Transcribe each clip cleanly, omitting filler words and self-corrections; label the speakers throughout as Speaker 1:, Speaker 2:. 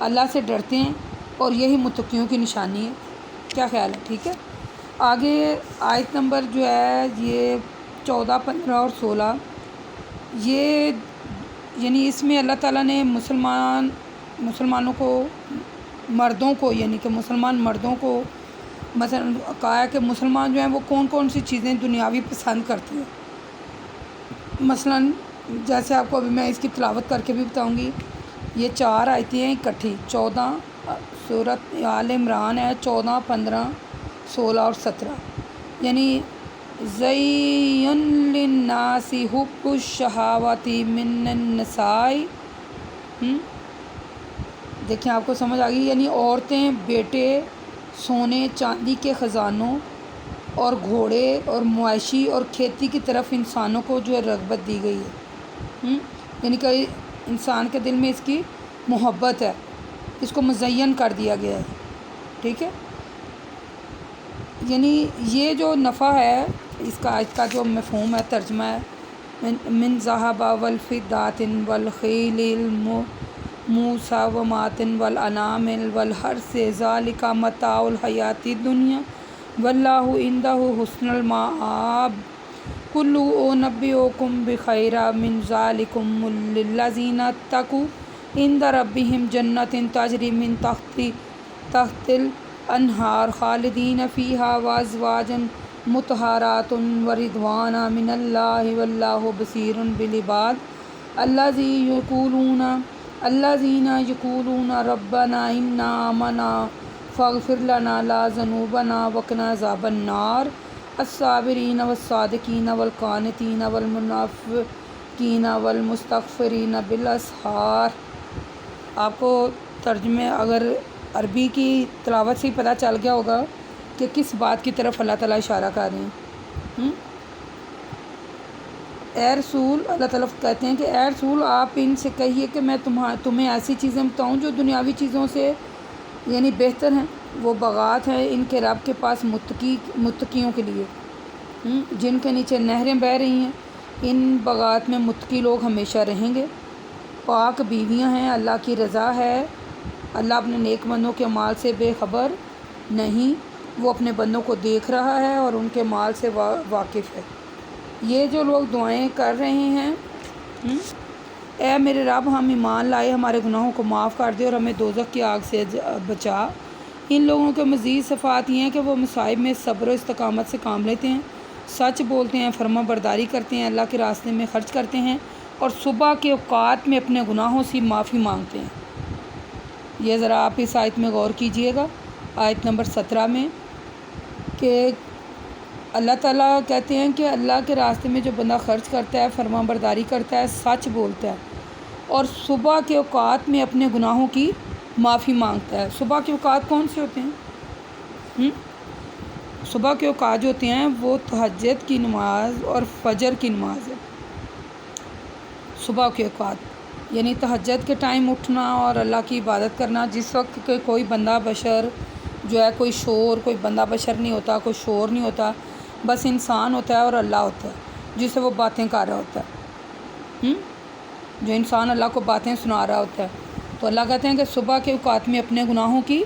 Speaker 1: اللہ سے ڈرتے ہیں اور یہی متقیوں کی نشانی ہے۔ کیا خیال ہے؟ ٹھیک ہے، آگے آیت نمبر جو ہے یہ 14، 15 اور 16، یہ یعنی اس میں اللہ تعالیٰ نے مسلمانوں کو، مردوں کو، یعنی کہ مسلمان مردوں کو مثلا کہا ہے کہ مسلمان جو ہیں وہ کون کون سی چیزیں دنیاوی پسند کرتے ہیں۔ مثلا جیسے آپ کو ابھی میں اس کی تلاوت کر کے بھی بتاؤں گی، یہ 4 آیتیں ہیں اکٹھی، 14 سورۃ آل عمران ہے، 14، 15، 16 اور 17، یعنی زین للناس حب الشہوات من النساء، دیکھیں آپ کو سمجھ آ گئی، یعنی عورتیں، بیٹے، سونے چاندی کے خزانوں اور گھوڑے اور مویشی اور کھیتی کی طرف انسانوں کو جو ہے رغبت دی گئی ہے، یعنی کہ انسان کے دل میں اس کی محبت ہے، اس کو مزین کر دیا گیا ہے۔ ٹھیک ہے، یعنی یہ جو نفع ہے اس کا جو مفہوم ہے، ترجمہ ہے، من ذہب والفضات والخیل المسومات والانعام والحرث ذلک متاع الحیاۃ الدنیا واللہ عندہ حسن المآب قل انبئکم بخیر من ذلکم للذین اتقوا عند ربہم جنات تجری من تحت الانہار خالدین فیہا وازواج مطہرات ورضوان من اللہ واللہ بصیر بالعباد الذین یقولون ربنا انا آمنا فاغفر لنا لا ذنوبنا وقنا عذاب النار الصابرین والصادقین والقانتین والمنافقین والمستغفرین بالاسحار۔ آپ کو ترجمے اگر عربی کی تلاوت سے ہی پتہ چل گیا ہوگا کہ کس بات کی طرف اللہ تعالیٰ اشارہ کر رہے ہیں۔ اے رسول، اللہ تعالیٰ کہتے ہیں کہ اے رسول آپ ان سے کہیے کہ میں تمہیں ایسی چیزیں بتاؤں جو دنیاوی چیزوں سے یعنی بہتر ہیں، وہ باغات ہیں ان کے رب کے پاس متقیوں کے لیے، جن کے نیچے نہریں بہہ رہی ہیں، ان باغات میں متقی لوگ ہمیشہ رہیں گے۔ پاک بیویاں ہیں، اللہ کی رضا ہے، اللہ اپنے نیک بندوں کے مال سے بے خبر نہیں، وہ اپنے بندوں کو دیکھ رہا ہے اور ان کے مال سے واقف ہے۔ یہ جو لوگ دعائیں کر رہے ہیں، اے میرے رب ہم ایمان لائے، ہمارے گناہوں کو معاف کر دے اور ہمیں دوزخ کی آگ سے بچا، ان لوگوں کے مزید صفات یہ ہیں کہ وہ مصائب میں صبر و استقامت سے کام لیتے ہیں، سچ بولتے ہیں، فرما برداری کرتے ہیں، اللہ کے راستے میں خرچ کرتے ہیں اور صبح کے اوقات میں اپنے گناہوں سے معافی مانگتے ہیں۔ یہ ذرا آپ اس آیت میں غور کیجئے گا، آیت نمبر 17 میں، کہ اللہ تعالیٰ کہتے ہیں کہ اللہ کے راستے میں جو بندہ خرچ کرتا ہے، فرما برداری کرتا ہے، سچ بولتا ہے اور صبح کے اوقات میں اپنے گناہوں کی معافی مانگتا ہے۔ صبح کے اوقات کون سے ہوتے ہیں؟ صبح کے اوقات جو ہوتے ہیں وہ تہجد کی نماز اور فجر کی نماز ہے۔ صبح کے اوقات یعنی تہجد کے ٹائم اٹھنا اور اللہ کی عبادت کرنا، جس وقت کہ کوئی بندہ بشر جو ہے، کوئی شور، کوئی بندہ بشر نہیں ہوتا، کوئی شور نہیں ہوتا، بس انسان ہوتا ہے اور اللہ ہوتا ہے جس سے وہ باتیں کر رہا ہوتا ہے، جو انسان اللہ کو باتیں سنا رہا ہوتا ہے۔ تو اللہ کہتے ہیں کہ صبح کے اوقات میں اپنے گناہوں کی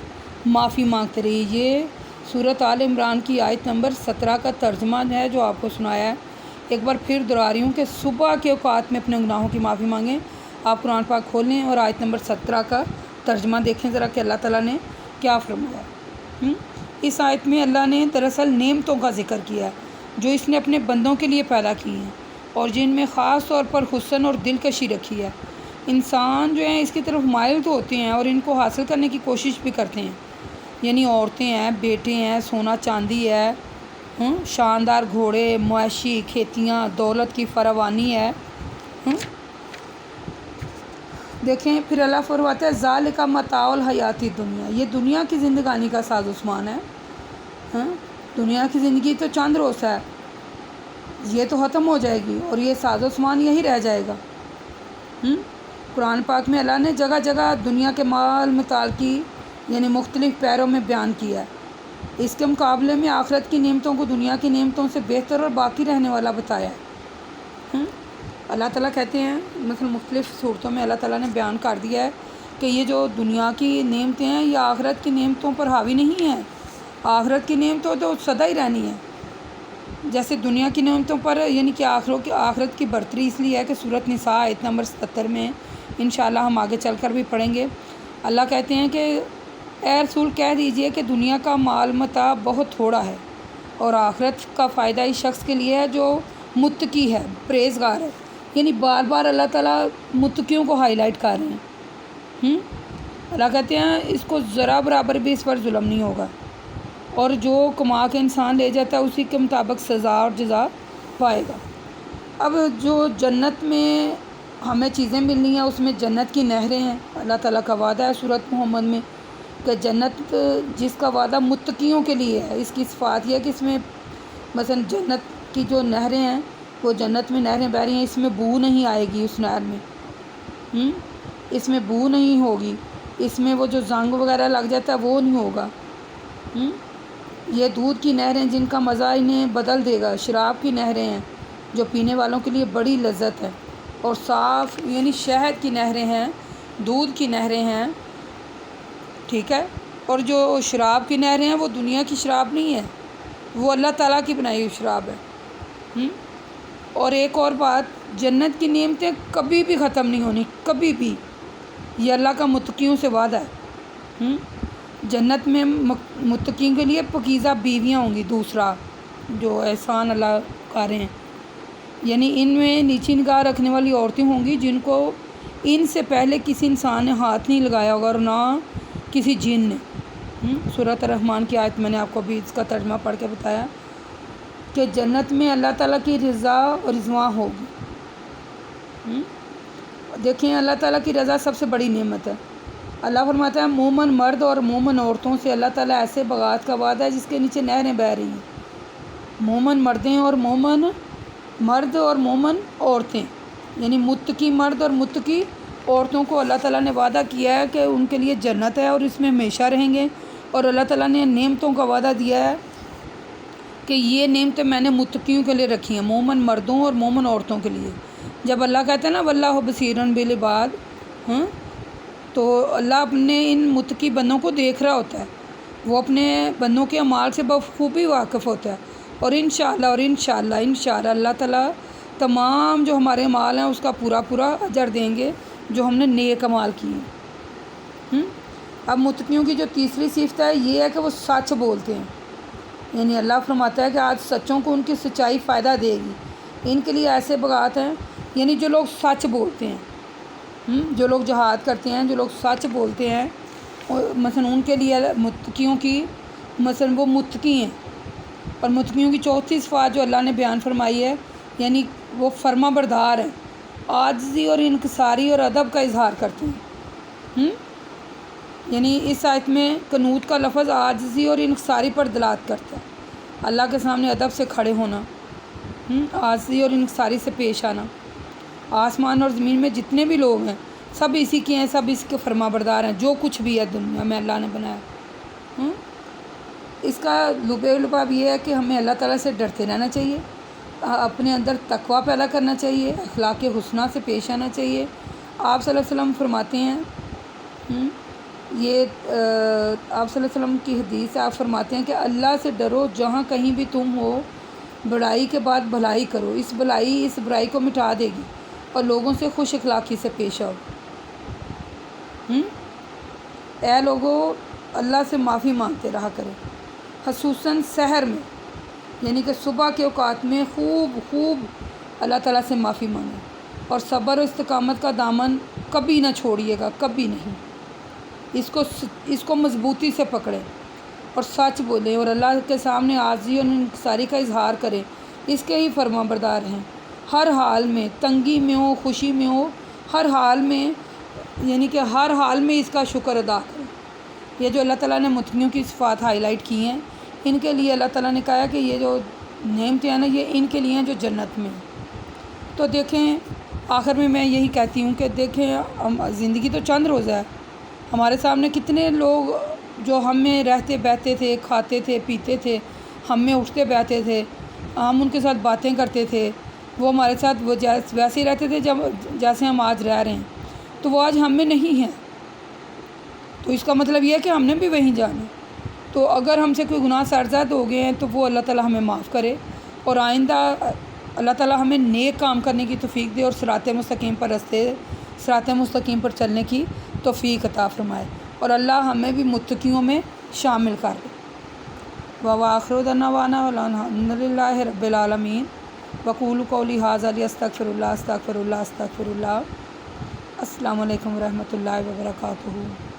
Speaker 1: معافی مانگتے رہیے۔ یہ سورۃ آل عمران کی آیت نمبر 17 کا ترجمہ ہے جو آپ کو سنایا ہے۔ ایک بار پھر دہرا رہی ہوں کہ صبح کے اوقات میں اپنے گناہوں کی معافی مانگیں۔ آپ قرآن پاک کھولیں اور آیت نمبر 17 کا ترجمہ دیکھیں ذرا کہ اللہ تعالیٰ نے کیا فرمایا۔ اس آیت میں اللہ نے دراصل نعمتوں کا ذکر کیا ہے جو اس نے اپنے بندوں کے لیے پیدا کی ہیں اور جن میں خاص طور پر حسن اور دلکشی رکھی ہے۔ انسان جو ہیں اس کی طرف مائل تو ہوتے ہیں اور ان کو حاصل کرنے کی کوشش بھی کرتے ہیں، یعنی عورتیں ہیں، بیٹے ہیں، سونا چاندی ہے، شاندار گھوڑے، مویشی، کھیتیاں، دولت کی فراوانی ہے۔ دیکھیں پھر اللہ فرماتا ہے ذالک متاع الحیات الدنیا، یہ دنیا کی زندگانی کا ساز و سامان ہے۔ دنیا کی زندگی تو چند روز ہے، یہ تو ختم ہو جائے گی اور یہ ساز و سامان یہی رہ جائے گا۔ قرآن پاک میں اللہ نے جگہ جگہ دنیا کے مال متاع کی یعنی مختلف پیروں میں بیان کیا ہے۔ اس کے مقابلے میں آخرت کی نعمتوں کو دنیا کی نعمتوں سے بہتر اور باقی رہنے والا بتایا ہے۔ اللہ تعالیٰ کہتے ہیں مثلا مختلف صورتوں میں اللہ تعالیٰ نے بیان کر دیا ہے کہ یہ جو دنیا کی نعمتیں ہیں یہ آخرت کی نعمتوں پر حاوی نہیں ہیں. آخرت کی نعمتوں تو سدا ہی رہنی ہے. جیسے دنیا کی نعمتوں پر یعنی کہ آخرت کی برتری اس لیے ہے کہ سورۃ نساء آیت نمبر 77 میں انشاءاللہ ہم آگے چل کر بھی پڑھیں گے. اللہ کہتے ہیں کہ اے رسول کہہ دیجئے کہ دنیا کا مال متاع بہت تھوڑا ہے اور آخرت کا فائدہ اس شخص کے لیے ہے جو متقی ہے، پرہیزگار ہے. یعنی بار بار اللہ تعالیٰ متقیوں کو ہائی لائٹ کر رہے ہیں. اللہ کہتے ہیں اس کو ذرا برابر بھی اس پر ظلم نہیں ہوگا اور جو کما کے انسان لے جاتا ہے اسی کے مطابق سزا اور جزا پائے گا. اب جو جنت میں ہمیں چیزیں ملنی ہیں اس میں جنت کی نہریں ہیں. اللہ تعالیٰ کا وعدہ ہے سورۃ محمد میں کہ جنت جس کا وعدہ متقیوں کے لیے ہے. اس کی صفات یہ ہے کہ اس میں مثلا جنت کی جو نہریں ہیں وہ جنت میں نہریں بہہ رہی ہیں، اس میں بو نہیں آئے گی. اس نہر میں اس میں بو نہیں ہوگی. اس میں وہ جو زنگ وغیرہ لگ جاتا ہے وہ نہیں ہوگا. یہ دودھ کی نہریں جن کا مزہ انہیں بدل دے گا. شراب کی نہریں ہیں جو پینے والوں کے لیے بڑی لذت ہے اور صاف یعنی شہد کی نہریں ہیں، دودھ کی نہریں ہیں. ٹھیک ہے. اور جو شراب کی نہریں ہیں وہ دنیا کی شراب نہیں ہے، وہ اللہ تعالیٰ کی بنائی ہوئی شراب ہے. اور ایک اور بات، جنت کی نعمتیں کبھی بھی ختم نہیں ہونی، کبھی بھی. یہ اللہ کا متقیوں سے وعدہ ہے. جنت میں متقین کے لیے پاکیزہ بیویاں ہوں گی. دوسرا جو احسان اللہ کر رہے ہیں یعنی ان میں نیچی نگاہ رکھنے والی عورتیں ہوں گی جن کو ان سے پہلے کسی انسان نے ہاتھ نہیں لگایا ہوگا اور نہ کسی جن نے. سورۃ الرحمن کی آیت میں نے آپ کو بھی اس کا ترجمہ پڑھ کے بتایا کہ جنت میں اللہ تعالیٰ کی رضا اور رضواں ہوگی. دیکھیں اللہ تعالیٰ کی رضا سب سے بڑی نعمت ہے. اللہ فرماتا ہے مومن مرد اور مومن عورتوں سے اللہ تعالیٰ ایسے بغات کا وعدہ ہے جس کے نیچے نہریں بہہ رہی ہیں. مومن مردیں اور مومن مرد اور مومن عورتیں یعنی متقی مرد اور متقی عورتوں کو اللہ تعالیٰ نے وعدہ کیا ہے کہ ان کے لیے جنت ہے اور اس میں ہمیشہ رہیں گے. اور اللہ تعالیٰ نے نعمتوں کا وعدہ دیا ہے کہ یہ نعمتیں میں نے متقیوں کے لیے رکھی ہیں، مومن مردوں اور مومن عورتوں کے لیے. جب اللہ کہتا ہے نا واللہ بصیر بالعباد، تو اللہ اپنے ان متقی بندوں کو دیکھ رہا ہوتا ہے. وہ اپنے بندوں کے اعمال سے بخوبی واقف ہوتا ہے. اور انشاءاللہ اللہ تعالیٰ تمام جو ہمارے اعمال ہیں اس کا پورا پورا اجر دیں گے جو ہم نے نیک اعمال کیے ہیں. اب متقیوں کی جو تیسری صفت ہے یہ ہے کہ وہ سچ بولتے ہیں. یعنی اللہ فرماتا ہے کہ آج سچوں کو ان کی سچائی فائدہ دے گی. ان کے لیے ایسے بغات ہیں یعنی جو لوگ سچ بولتے ہیں، جو لوگ جہاد کرتے ہیں، جو لوگ سچ بولتے ہیں، مثلا ان کے لیے متقیوں کی مثلا وہ متقی ہیں. اور متقیوں کی چوتھی صفات جو اللہ نے بیان فرمائی ہے یعنی وہ فرما بردار ہیں، عاجزی اور انکساری اور ادب کا اظہار کرتے ہیں. یعنی اس آیت میں قنوت کا لفظ عاجزی اور انکساری پر دلالت کرتا ہے. اللہ کے سامنے ادب سے کھڑے ہونا، عاجزی اور انکساری سے پیش آنا. آسمان اور زمین میں جتنے بھی لوگ ہیں سب اسی کے ہیں، سب اس کے فرما بردار ہیں. جو کچھ بھی ہے دنیا میں اللہ نے بنایا. اس کا لباب یہ ہے کہ ہمیں اللہ تعالیٰ سے ڈرتے رہنا چاہیے، اپنے اندر تقویٰ پیدا کرنا چاہیے، اخلاق حسنہ سے پیش آنا چاہیے. آپ صلی اللہ علیہ وسلم فرماتے ہیں یہ آپ صلی اللہ علیہ وسلم کی حدیث ہے، آپ فرماتے ہیں کہ اللہ سے ڈرو جہاں کہیں بھی تم ہو، بڑائی کے بعد بھلائی کرو، اس برائی کو مٹا دے گی اور لوگوں سے خوش اخلاقی سے پیش آؤ. اے لوگو اللہ سے معافی مانگتے رہا کرو، خصوصاً سحر میں یعنی کہ صبح کے اوقات میں خوب اللہ تعالیٰ سے معافی مانگیں. اور صبر و استقامت کا دامن کبھی نہ چھوڑیے گا، کبھی نہیں. اس کو مضبوطی سے پکڑیں اور سچ بولیں اور اللہ کے سامنے عاجزی اور انکساری کا اظہار کریں. اس کے ہی فرما بردار ہیں ہر حال میں، تنگی میں ہو، خوشی میں ہو، ہر حال میں یعنی کہ ہر حال میں اس کا شکر ادا کریں. یہ جو اللہ تعالیٰ نے متقیوں کی صفات ہائی لائٹ کی ہیں، ان کے لیے اللہ تعالیٰ نے کہا کہ یہ جو نعمتیں ہیں نا یہ ان کے لیے ہیں جو جنت میں ہیں. تو دیکھیں آخر میں یہی کہتی ہوں کہ دیکھیں زندگی تو چند روزہ ہے. ہمارے سامنے کتنے لوگ جو ہم میں رہتے بہتے تھے، کھاتے تھے، پیتے تھے، ہم میں اٹھتے بیٹھتے تھے، ہم ان کے ساتھ باتیں کرتے تھے، وہ ہمارے ساتھ وہ ویسے ہی رہتے تھے جیسے ہم آج رہ رہے ہیں. تو وہ آج ہم میں نہیں ہیں. تو اس کا مطلب یہ ہے کہ ہم نے بھی وہیں جانا ہے۔ تو اگر ہم سے کوئی گناہ سرزد ہو گئے ہیں تو وہ اللہ تعالیٰ ہمیں معاف کرے، اور آئندہ اللہ تعالیٰ ہمیں نیک کام کرنے کی توفیق دے، اور صراط مستقیم پر چلنے کی توفیق عطا فرمائے، اور اللہ ہمیں بھی متقیوں میں شامل کر دے۔ وآخر دعوانا الحمد للہ رب العالمین۔ وقولوا قولی ھذا استغفر اللہ استغفر اللہ استغفر اللہ۔ السلام علیکم ورحمۃ اللہ وبرکاتہ۔